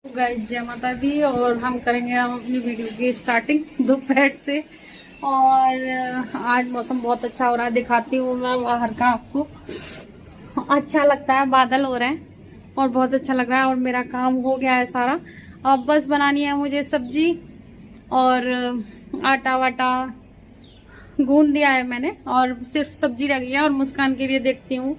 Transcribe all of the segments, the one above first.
Guys जय माता दी। और हम करेंगे हम अपनी वीडियो की स्टार्टिंग दोपहर से। और आज मौसम बहुत अच्छा हो रहा है, दिखाती हूँ मैं बाहर का आपको। अच्छा लगता है, बादल हो रहे हैं और बहुत अच्छा लग रहा है। और मेरा काम हो गया है सारा, अब बस बनानी है मुझे सब्जी। और आटा वाटा गूंद दिया है मैंने और सिर्फ सब्जी रह गई है। और मुस्कान के लिए देखती हूँ,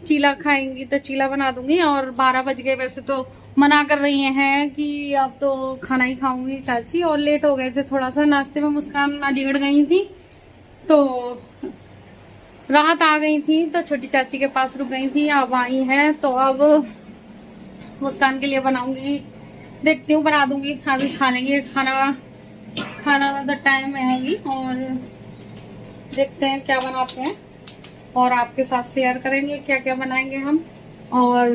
चीला खाएंगी तो चीला बना दूंगी। और 12 बज गए, वैसे तो मना कर रही हैं कि अब तो खाना ही खाऊंगी चाची। और लेट हो गए थे थोड़ा सा नाश्ते में, मुस्कान अलीगढ़ गई थी तो रात आ गई थी, तो छोटी चाची के पास रुक गई थी। अब आई है तो अब मुस्कान के लिए बनाऊंगी, देखती हूँ बना दूंगी, अभी खा लेंगे खाना। खाना मतलब टाइम है अभी, और देखते हैं क्या बनाते हैं और आपके साथ शेयर करेंगे क्या क्या बनाएंगे हम। और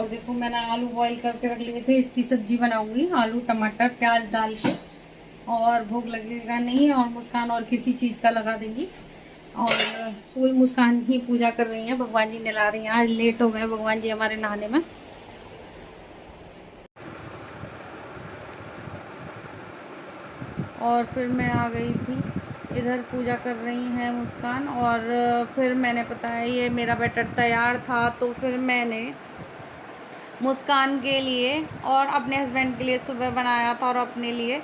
देखो मैंने आलू बॉईल करके रख लिए थे, इसकी सब्जी बनाऊंगी आलू टमाटर प्याज डाल के। और भूख लगेगा नहीं, और मुस्कान और किसी चीज का लगा देंगी। और पूरी मुस्कान ही पूजा कर रही है, भगवान जी नहला रही हैं। आज लेट हो गए भगवान जी हमारे नहाने में। और फिर मैं आ गई थी इधर, पूजा कर रही हैं मुस्कान। और फिर मैंने पता है ये मेरा बैटर तैयार था, तो फिर मैंने मुस्कान के लिए और अपने हस्बैंड के लिए सुबह बनाया था, और अपने लिए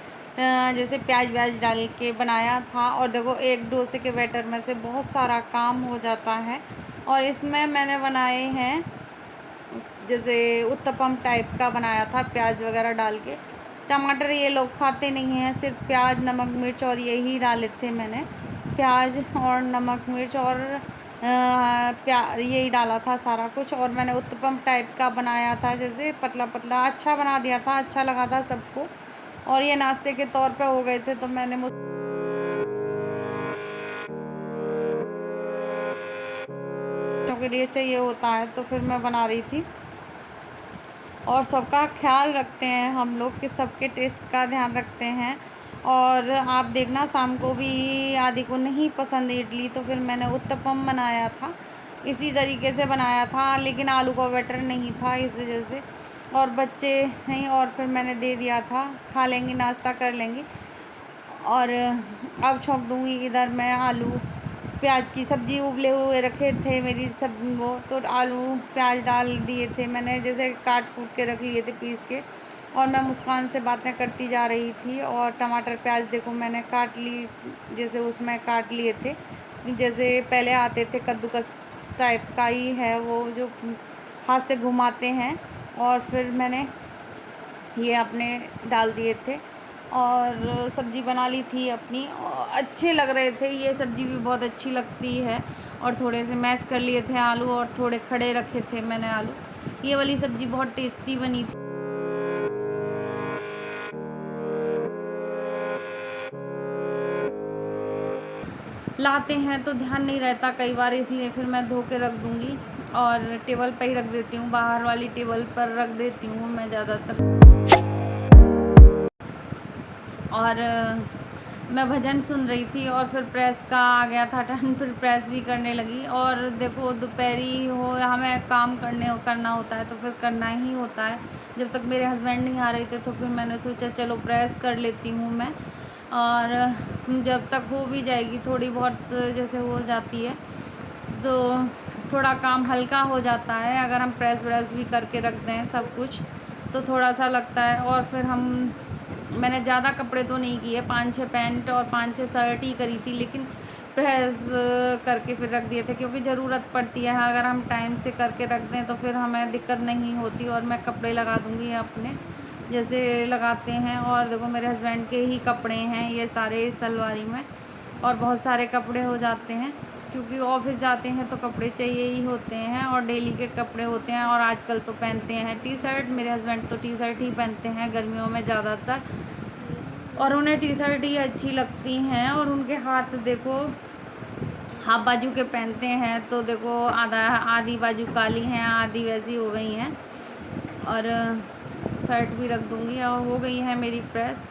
जैसे प्याज व्याज डाल के बनाया था। और देखो एक डोसे के बैटर में से बहुत सारा काम हो जाता है। और इसमें मैंने बनाए हैं जैसे उत्तपम टाइप का बनाया था, प्याज वगैरह डाल के। टमाटर ये लोग खाते नहीं हैं, सिर्फ प्याज नमक मिर्च और यही डाले थे मैंने, प्याज और नमक मिर्च और यही डाला था सारा कुछ। और मैंने उत्तपम टाइप का बनाया था, जैसे पतला पतला, अच्छा बना दिया था, अच्छा लगा था सबको। और ये नाश्ते के तौर पे हो गए थे, तो मैंने बच्चों के लिए चाहिए होता है, तो फिर मैं बना रही थी। और सबका ख्याल रखते हैं हम लोग कि सबके टेस्ट का ध्यान रखते हैं। और आप देखना शाम को भी आदि को नहीं पसंद इडली, तो फिर मैंने उत्तपम बनाया था, इसी तरीके से बनाया था, लेकिन आलू का बैटर नहीं था इस वजह से। और बच्चे नहीं, और फिर मैंने दे दिया था, खा लेंगी नाश्ता कर लेंगी। और अब छोंक दूँगी इधर मैं आलू प्याज की सब्ज़ी, उबले हुए रखे थे मेरी सब वो, तो आलू प्याज डाल दिए थे मैंने, जैसे काट कूट के रख लिए थे पीस के। और मैं मुस्कान से बातें करती जा रही थी। और टमाटर प्याज देखो मैंने काट ली, जैसे उसमें काट लिए थे, जैसे पहले आते थे कद्दूकस टाइप का ही है वो, जो हाथ से घुमाते हैं। और फिर मैंने ये अपने डाल दिए थे और सब्ज़ी बना ली थी अपनी, और अच्छे लग रहे थे। ये सब्ज़ी भी बहुत अच्छी लगती है। और थोड़े से मैश कर लिए थे आलू, और थोड़े खड़े रखे थे मैंने आलू। ये वाली सब्ज़ी बहुत टेस्टी बनी थी। लाते हैं तो ध्यान नहीं रहता कई बार, इसलिए फिर मैं धो के रख दूँगी और टेबल पर ही रख देती हूँ, बाहर वाली टेबल पर रख देती हूँ मैं ज़्यादातर। और मैं भजन सुन रही थी, और फिर प्रेस का आ गया था टर्न, फिर प्रेस भी करने लगी। और देखो दोपहरी हो, हमें काम करना होता है, तो फिर करना ही होता है। जब तक मेरे हस्बैंड नहीं आ रहे थे, तो फिर मैंने सोचा चलो प्रेस कर लेती हूँ मैं। और जब तक हो भी जाएगी, थोड़ी बहुत जैसे हो जाती है, तो थोड़ा काम हल्का हो जाता है। अगर हम प्रेस व्रेस भी करके रख दें सब कुछ, तो थोड़ा सा लगता है। और फिर मैंने ज़्यादा कपड़े तो नहीं किए, 5-6 पैंट और 5-6 शर्ट ही करी थी, लेकिन प्रेस करके फिर रख दिए थे, क्योंकि ज़रूरत पड़ती है। अगर हम टाइम से करके रख दें तो फिर हमें दिक्कत नहीं होती। और मैं कपड़े लगा दूँगी अपने, जैसे लगाते हैं। और देखो मेरे हस्बैंड के ही कपड़े हैं ये सारे इस सलवारी में, और बहुत सारे कपड़े हो जाते हैं, क्योंकि ऑफिस जाते हैं तो कपड़े चाहिए ही होते हैं, और डेली के कपड़े होते हैं। और आजकल तो पहनते हैं टी शर्ट, मेरे हस्बैंड तो टी शर्ट ही पहनते हैं गर्मियों में ज़्यादातर, और उन्हें टी शर्ट ही अच्छी लगती हैं। और उनके हाथ देखो हाफ बाजू के पहनते हैं, तो देखो आधी बाजू काली हैं, आधी वैसी हो गई हैं। और शर्ट भी रख दूँगी, और हो गई है मेरी प्रेस।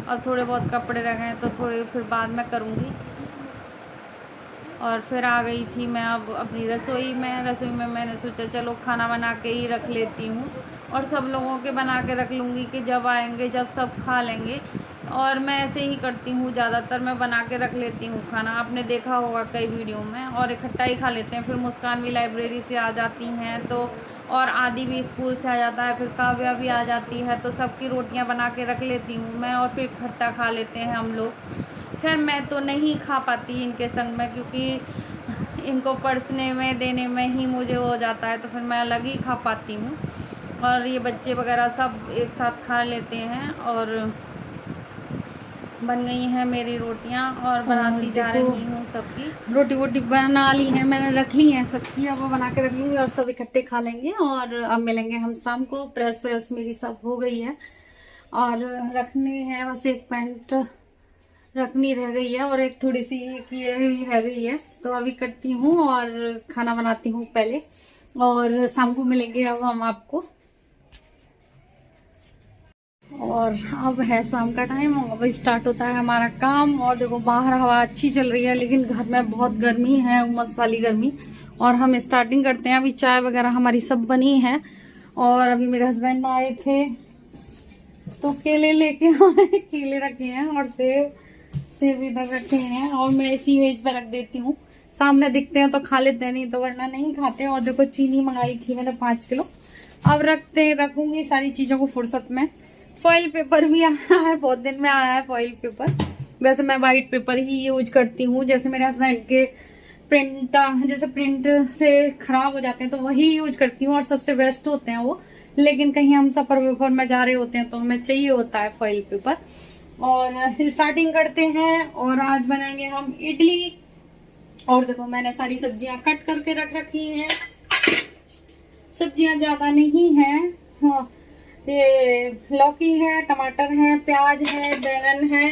और थोड़े बहुत कपड़े रह गए हैं, तो थोड़े फिर बाद में करूँगी। और फिर आ गई थी मैं अब अपनी रसोई में मैंने सोचा चलो खाना बना के ही रख लेती हूँ और सब लोगों के बना के रख लूँगी कि जब आएंगे जब सब खा लेंगे। और मैं ऐसे ही करती हूँ, ज़्यादातर मैं बना के रख लेती हूँ खाना, आपने देखा होगा कई वीडियो में, और इकट्ठा ही खा लेते हैं। फिर मुस्कान भी लाइब्रेरी से आ जाती हैं तो, और आदि भी स्कूल से आ जाता है, फिर काव्या भी आ जाती है, तो सबकी रोटियां बना के रख लेती हूँ मैं और फिर इकट्ठा खा लेते हैं हम लोग। खैर मैं तो नहीं खा पाती इनके संग में, क्योंकि इनको परसने में देने में ही मुझे हो जाता है, तो फिर मैं अलग ही खा पाती हूँ। और ये बच्चे वगैरह सब एक साथ खा लेते हैं। और बन गई हैं मेरी रोटियां और बनाती जा रही हूँ सबकी। रोटी वोटी बना ली है मैंने, रख ली है सबकी, अब वो बना के रख लूँगी और सब इकट्ठे खा लेंगे। और अब मिलेंगे हम शाम को। प्रेस मेरी सब हो गई है और रखनी है, बस एक पैंट रखनी रह गई है और एक थोड़ी सी ये रह गई है, तो अभी करती हूँ और खाना बनाती हूँ पहले, और शाम को मिलेंगे अब हम आपको। और अब है शाम का टाइम, अब स्टार्ट होता है हमारा काम। और देखो बाहर हवा अच्छी चल रही है, लेकिन घर में बहुत गर्मी है, उमस वाली गर्मी। और हम स्टार्टिंग करते हैं। अभी चाय वगैरह हमारी सब बनी है और अभी मेरे हस्बैंड आए थे तो केले लेके आए, केले रखे हैं और सेब इधर रखे हैं, और मैं इसी मेज पर रख देती हूँ। सामने दिखते हैं तो खा लेते हैं, नहीं तो वरना नहीं खाते। और देखो चीनी मंगाई थी मैंने 5 किलो, अब रखूंगी सारी चीजों को फुर्सत में। फॉइल पेपर भी आया है, बहुत दिन में आया है फॉइल पेपर। वैसे मैं वाइट पेपर ही यूज करती हूँ, जैसे मेरे हस्बैंड के प्रिंट से खराब हो जाते हैं तो वही यूज करती हूँ और सबसे बेस्ट होते हैं वो। लेकिन कहीं हम सफर वफर में जा रहे होते हैं तो हमें चाहिए होता है फॉइल पेपर। और स्टार्टिंग करते हैं। और आज बनाएंगे हम इडली। और देखो मैंने सारी सब्जियां कट करके रख रखी हैं, सब्जियां ज्यादा नहीं है। हाँ, ये लौकी है, टमाटर है, प्याज है, बैंगन है,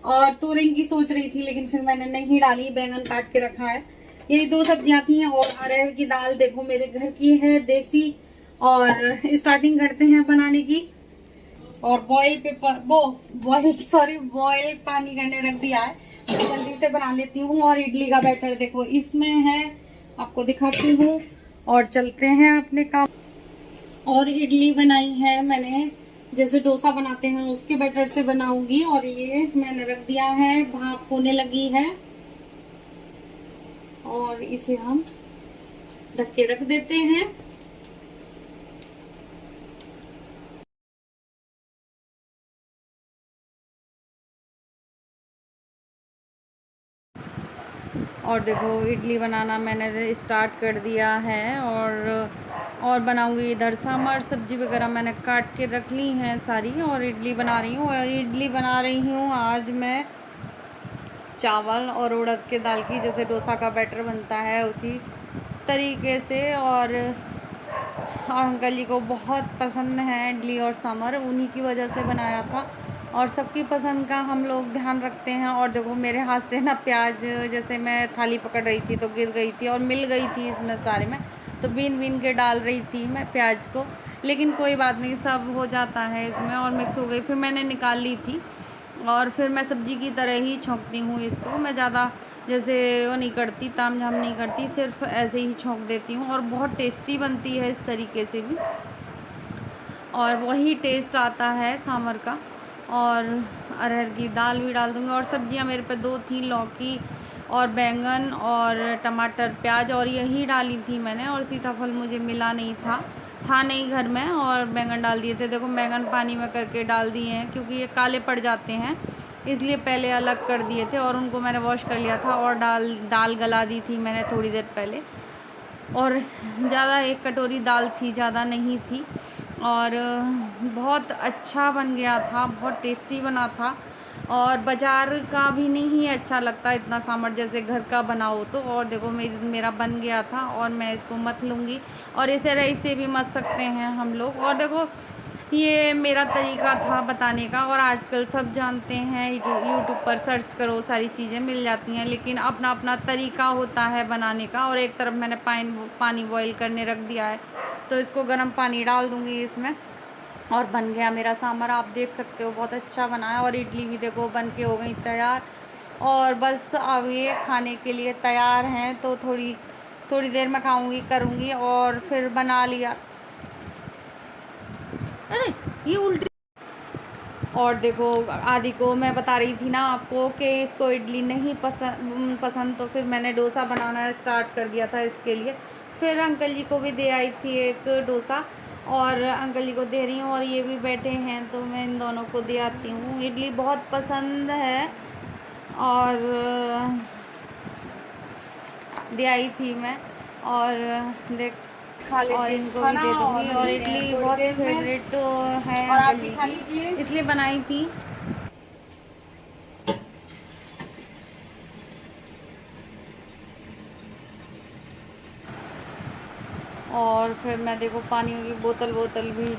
और तोरई की सोच रही थी लेकिन फिर मैंने नहीं डाली, बैंगन काट के रखा है। यही 2 सब्जियां थी। और अरहर की दाल देखो मेरे घर की है, देसी। और स्टार्टिंग करते हैं बनाने की। और बॉयल पानी करने रख दिया है, तो जल्दी से बना लेती हूँ। और इडली का बैटर देखो इसमें है, आपको दिखाती हूँ और चलते हैं अपने काम। और इडली बनाई है मैंने, जैसे डोसा बनाते हैं उसके बैटर से बनाऊंगी। और ये मैंने रख दिया है, भाप होने लगी है और इसे हम ढक के रख देते हैं। और देखो इडली बनाना मैंने स्टार्ट कर दिया है। और बनाऊंगी इधर सांभर, सब्जी वगैरह मैंने काट के रख ली हैं सारी, और इडली बना रही हूँ। और इडली बना रही हूँ आज मैं चावल और उड़द के दाल की, जैसे डोसा का बैटर बनता है उसी तरीके से। और अंकल जी को बहुत पसंद है इडली और सांभर, उन्हीं की वजह से बनाया था। और सबकी पसंद का हम लोग ध्यान रखते हैं। और देखो मेरे हाथ से ना प्याज, जैसे मैं थाली पकड़ रही थी तो गिर गई थी और मिल गई थी इसमें सारे में, तो बीन बीन के डाल रही थी मैं प्याज को, लेकिन कोई बात नहीं, सब हो जाता है इसमें। और मिक्स हो गई, फिर मैंने निकाल ली थी। और फिर मैं सब्जी की तरह ही छौंकती हूँ इसको, मैं ज़्यादा जैसे वो नहीं करती, तामझाम नहीं करती, सिर्फ ऐसे ही छौंक देती हूँ। और बहुत टेस्टी बनती है इस तरीके से भी, और वही टेस्ट आता है सांभर का। और अरहर की दाल भी डाल दूँगी। और सब्जियां मेरे पे 2 थी, लौकी और बैंगन और टमाटर प्याज, और यही डाली थी मैंने। और सीताफल मुझे मिला नहीं था नहीं घर में, और बैंगन डाल दिए थे। देखो बैंगन पानी में करके डाल दिए हैं, क्योंकि ये काले पड़ जाते हैं, इसलिए पहले अलग कर दिए थे। और उनको मैंने वॉश कर लिया था, और दाल गला दी थी मैंने थोड़ी देर पहले। और ज़्यादा 1 कटोरी दाल थी, ज़्यादा नहीं थी। और बहुत अच्छा बन गया था, बहुत टेस्टी बना था। और बाज़ार का भी नहीं अच्छा लगता इतना सांभर, जैसे घर का बनाओ तो। और देखो मेरा बन गया था, और मैं इसको मथ लूँगी। और इसे रईस से भी मथ सकते हैं हम लोग। और देखो ये मेरा तरीका था बताने का, और आजकल सब जानते हैं, यूट्यूब पर सर्च करो सारी चीज़ें मिल जाती हैं, लेकिन अपना अपना तरीका होता है बनाने का। और एक तरफ मैंने पानी बॉईल करने रख दिया है, तो इसको गर्म पानी डाल दूँगी इसमें। और बन गया मेरा सांभर, आप देख सकते हो बहुत अच्छा बना है। और इडली भी देखो बन के हो गई तैयार। और बस अब ये खाने के लिए तैयार हैं, तो थोड़ी देर में खाऊंगी करूंगी और फिर बना लिया। अरे ये उल्टी। और देखो आदि को मैं बता रही थी ना आपको कि इसको इडली नहीं पसंद, तो फिर मैंने डोसा बनाना स्टार्ट कर दिया था इसके लिए। फिर अंकल जी को भी दे आई थी एक डोसा, और अंकल जी को दे रही हूँ, और ये भी बैठे हैं तो मैं इन दोनों को दे आती हूँ। इडली बहुत पसंद है और दे आई थी मैं, और देख खा लेते और हैं इनको भी खाना दे दूँगी। और मिलते हैं इडली थोड़ी बहुत देर में। फेवरेट है और आप अंकल भी जी खा की, लीजिए। इसलिए बनाई थी। और फिर मैं देखो पानी की बोतल भी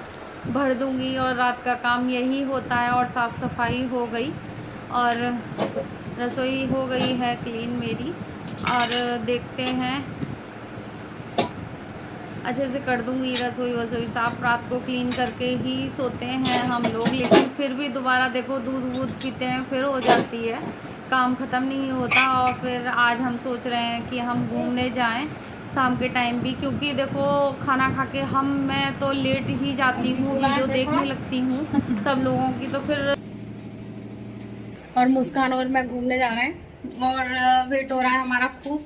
भर दूँगी, और रात का काम यही होता है। और साफ़ सफाई हो गई और रसोई हो गई है क्लीन मेरी, और देखते हैं अच्छे से कर दूँगी रसोई वसोई साफ़। रात को क्लीन करके ही सोते हैं हम लोग, लेकिन फिर भी दोबारा देखो दूध वूध पीते हैं फिर हो जाती है, काम ख़त्म नहीं होता। और फिर आज हम सोच रहे हैं कि हम घूमने जाएं शाम के टाइम भी, क्योंकि देखो खाना खा के मैं तो लेट ही जाती हूँ, वीडियो देखने लगती हूँ सब लोगों की, तो फिर। और मुस्कान और मैं घूमने जा रहे हैं, और वेट हो रहा है हमारा खूब,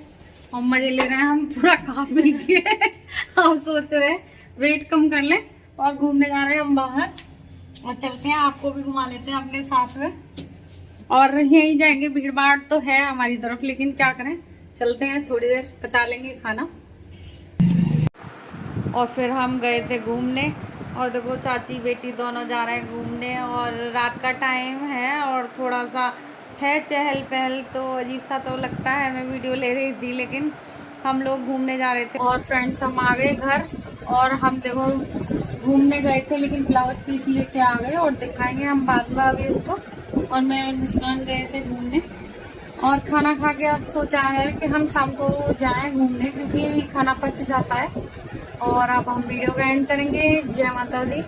और मजे ले रहे हैं हम पूरा खा पी के। हम सोच रहे हैं वेट कम कर ले, और घूमने जा रहे हैं हम बाहर, और चलते हैं आपको भी घुमा लेते हैं अपने साथ में। और यहीं जाएंगे, भीड़ भाड़ तो है हमारी तरफ, लेकिन क्या करें, चलते हैं थोड़ी देर पचा लेंगे खाना। और फिर हम गए थे घूमने, और देखो चाची बेटी दोनों जा रहे हैं घूमने, और रात का टाइम है और थोड़ा सा है चहल पहल, तो अजीब सा तो लगता है। मैं वीडियो ले रही थी लेकिन हम लोग घूमने जा रहे थे। और फ्रेंड्स हम आ गए घर, और हम देखो घूमने गए थे लेकिन ब्लाउज पीस लेके आ गए, और दिखाएंगे हम बाद में अभी उसको। और मैं और मुस्कान गए थे घूमने, और खाना खा के अब सोचा है कि हम शाम को जाएं घूमने, क्योंकि खाना पच जाता है। और अब हम वीडियो का एंड करेंगे। जय माता दी।